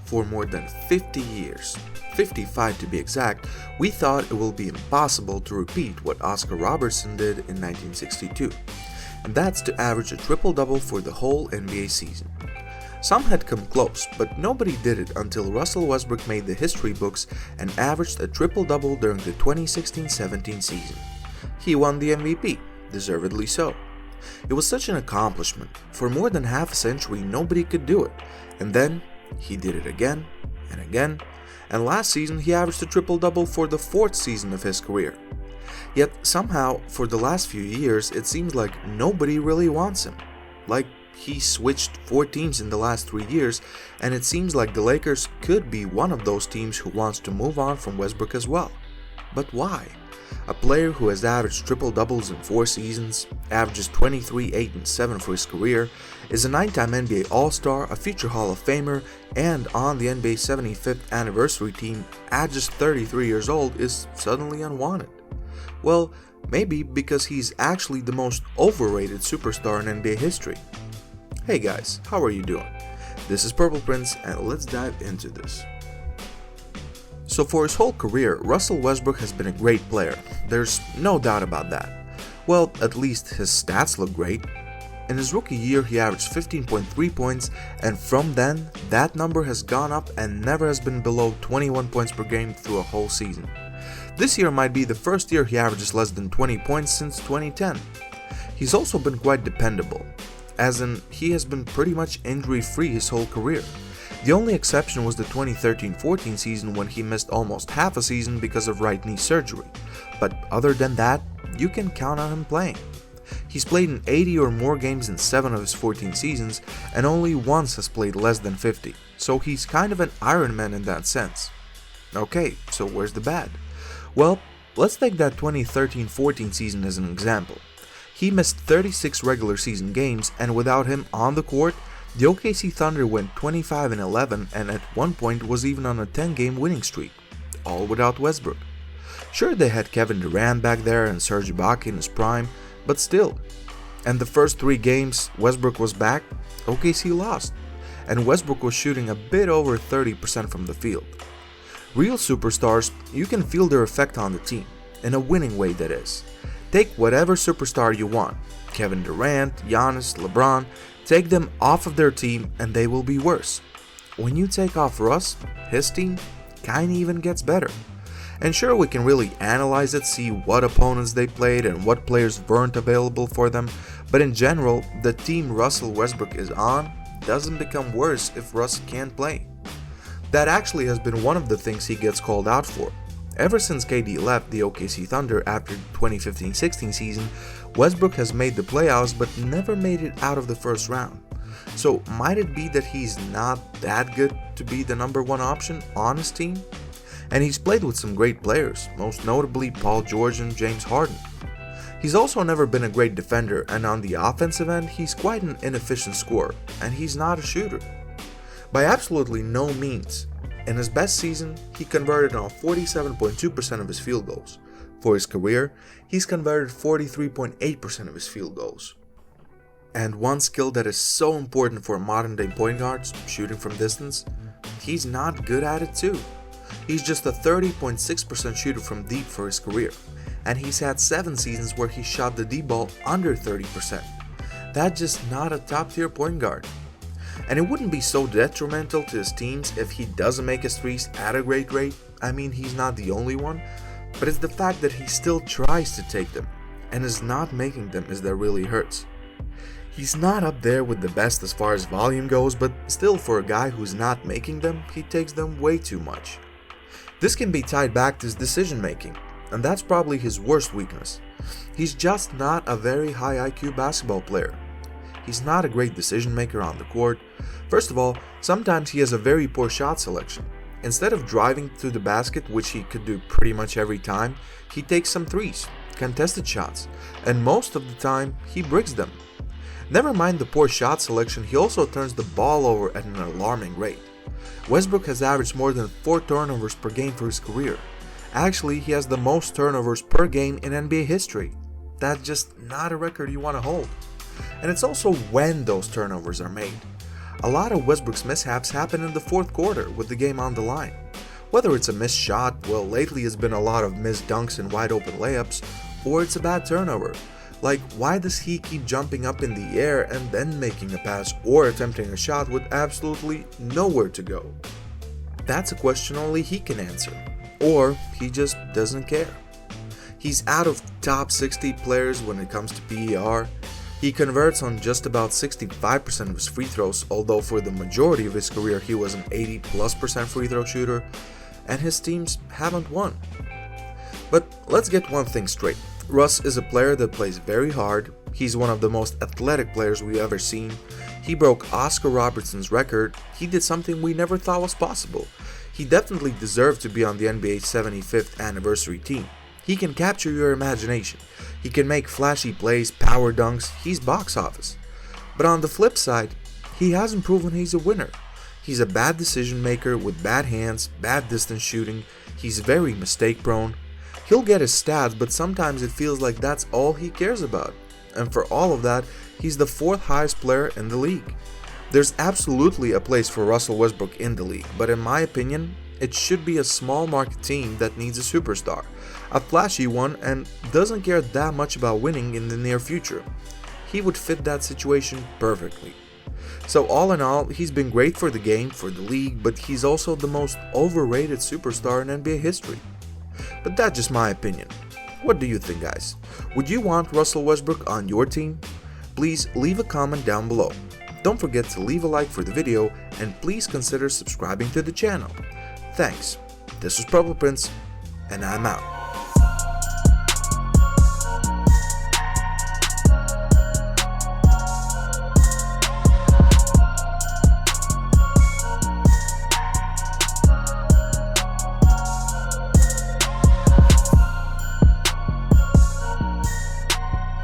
For more than 50 years, 55 to be exact, we thought it will be impossible to repeat what Oscar Robertson did in 1962, and that's to average a triple-double for the whole NBA season. Some had come close, but nobody did it until Russell Westbrook made the history books and averaged a triple-double during the 2016-17 season. He won the MVP, deservedly so. It was such an accomplishment. For more than half a century, nobody could do it, and then he did it again and again, and last season he averaged a triple-double for the 4th season of his career. Yet somehow, for the last few years, it seems like nobody really wants him. Like, he switched 4 teams in the last 3 years, and it seems like the Lakers could be one of those teams who wants to move on from Westbrook as well. But why? A player who has averaged triple-doubles in 4 seasons, averages 23, 8, and 7 for his career, is a 9-time NBA All-Star, a future Hall of Famer, and on the NBA 75th anniversary team at just 33 years old is suddenly unwanted. Well, maybe because he's actually the most overrated superstar in NBA history. Hey guys, how are you doing? This is Purple Prince and let's dive into this. So for his whole career, Russell Westbrook has been a great player. There's no doubt about that. Well, at least his stats look great. In his rookie year, he averaged 15.3 points, and from then, that number has gone up and never has been below 21 points per game through a whole season. This year might be the first year he averages less than 20 points since 2010. He's also been quite dependable, as in he has been pretty much injury-free his whole career. The only exception was the 2013-14 season when he missed almost half a season because of right knee surgery, but other than that, you can count on him playing. He's played in 80 or more games in 7 of his 14 seasons, and only once has played less than 50, so he's kind of an Iron Man in that sense. Okay, so where's the bad? Well, let's take that 2013-14 season as an example. He missed 36 regular season games, and without him on the court, the OKC Thunder went 25-11 and at one point was even on a 10-game winning streak, all without Westbrook. Sure, they had Kevin Durant back there and Serge Ibaka in his prime, but still. And the first 3 games Westbrook was back, OKC lost, and Westbrook was shooting a bit over 30% from the field. Real superstars, you can feel their effect on the team, in a winning way that is. Take whatever superstar you want, Kevin Durant, Giannis, LeBron, take them off of their team and they will be worse. When you take off Russ, his team kinda even gets better. And sure, we can really analyze it, see what opponents they played and what players weren't available for them, but in general, the team Russell Westbrook is on doesn't become worse if Russ can't play. That actually has been one of the things he gets called out for. Ever since KD left the OKC Thunder after the 2015-16 season, Westbrook has made the playoffs but never made it out of the first round. So might it be that he's not that good to be the number 1 option on his team? And he's played with some great players, most notably Paul George and James Harden. He's also never been a great defender, and on the offensive end, he's quite an inefficient scorer, and he's not a shooter. By absolutely no means. In his best season, he converted on 47.2% of his field goals. For his career, he's converted 43.8% of his field goals. And one skill that is so important for modern-day point guards, shooting from distance, he's not good at it too. He's just a 30.6% shooter from deep for his career, and he's had 7 seasons where he shot the deep ball under 30%. That's just not a top-tier point guard. And it wouldn't be so detrimental to his teams if he doesn't make his threes at a great rate. I mean, he's not the only one, but it's the fact that he still tries to take them and is not making them is that really hurts. He's not up there with the best as far as volume goes, but still, for a guy who's not making them, he takes them way too much. This can be tied back to his decision making, and that's probably his worst weakness. He's just not a very high IQ basketball player. He's not a great decision maker on the court. First of all, sometimes he has a very poor shot selection. Instead of driving to the basket, which he could do pretty much every time, he takes some threes, contested shots, and most of the time he bricks them. Never mind the poor shot selection, he also turns the ball over at an alarming rate. Westbrook has averaged more than 4 turnovers per game for his career. Actually, he has the most turnovers per game in NBA history. That's just not a record you want to hold. And it's also when those turnovers are made. A lot of Westbrook's mishaps happen in the fourth quarter with the game on the line. Whether it's a missed shot, well lately it's been a lot of missed dunks and wide open layups, or it's a bad turnover. Like, why does he keep jumping up in the air and then making a pass or attempting a shot with absolutely nowhere to go? That's a question only he can answer. Or he just doesn't care. He's out of top 60 players when it comes to PER. He converts on just about 65% of his free throws, although for the majority of his career he was an 80+% free throw shooter, and his teams haven't won. But let's get one thing straight. Russ is a player that plays very hard. He's one of the most athletic players we've ever seen. He broke Oscar Robertson's record. He did something we never thought was possible. He definitely deserved to be on the NBA's 75th anniversary team. He can capture your imagination. He can make flashy plays, power dunks. He's box office. But on the flip side, he hasn't proven he's a winner. He's a bad decision maker with bad hands, bad distance shooting. He's very mistake prone. He'll get his stats, but sometimes it feels like that's all he cares about. And for all of that, he's the fourth highest player in the league. There's absolutely a place for Russell Westbrook in the league, but in my opinion, it should be a small market team that needs a superstar, a flashy one, and doesn't care that much about winning in the near future. He would fit that situation perfectly. So all in all, he's been great for the game, for the league, but he's also the most overrated superstar in NBA history. But that's just my opinion. What do you think, guys? Would you want Russell Westbrook on your team? Please leave a comment down below. Don't forget to leave a like for the video, and please consider subscribing to the channel. Thanks. This was Purple Prince, and I'm out.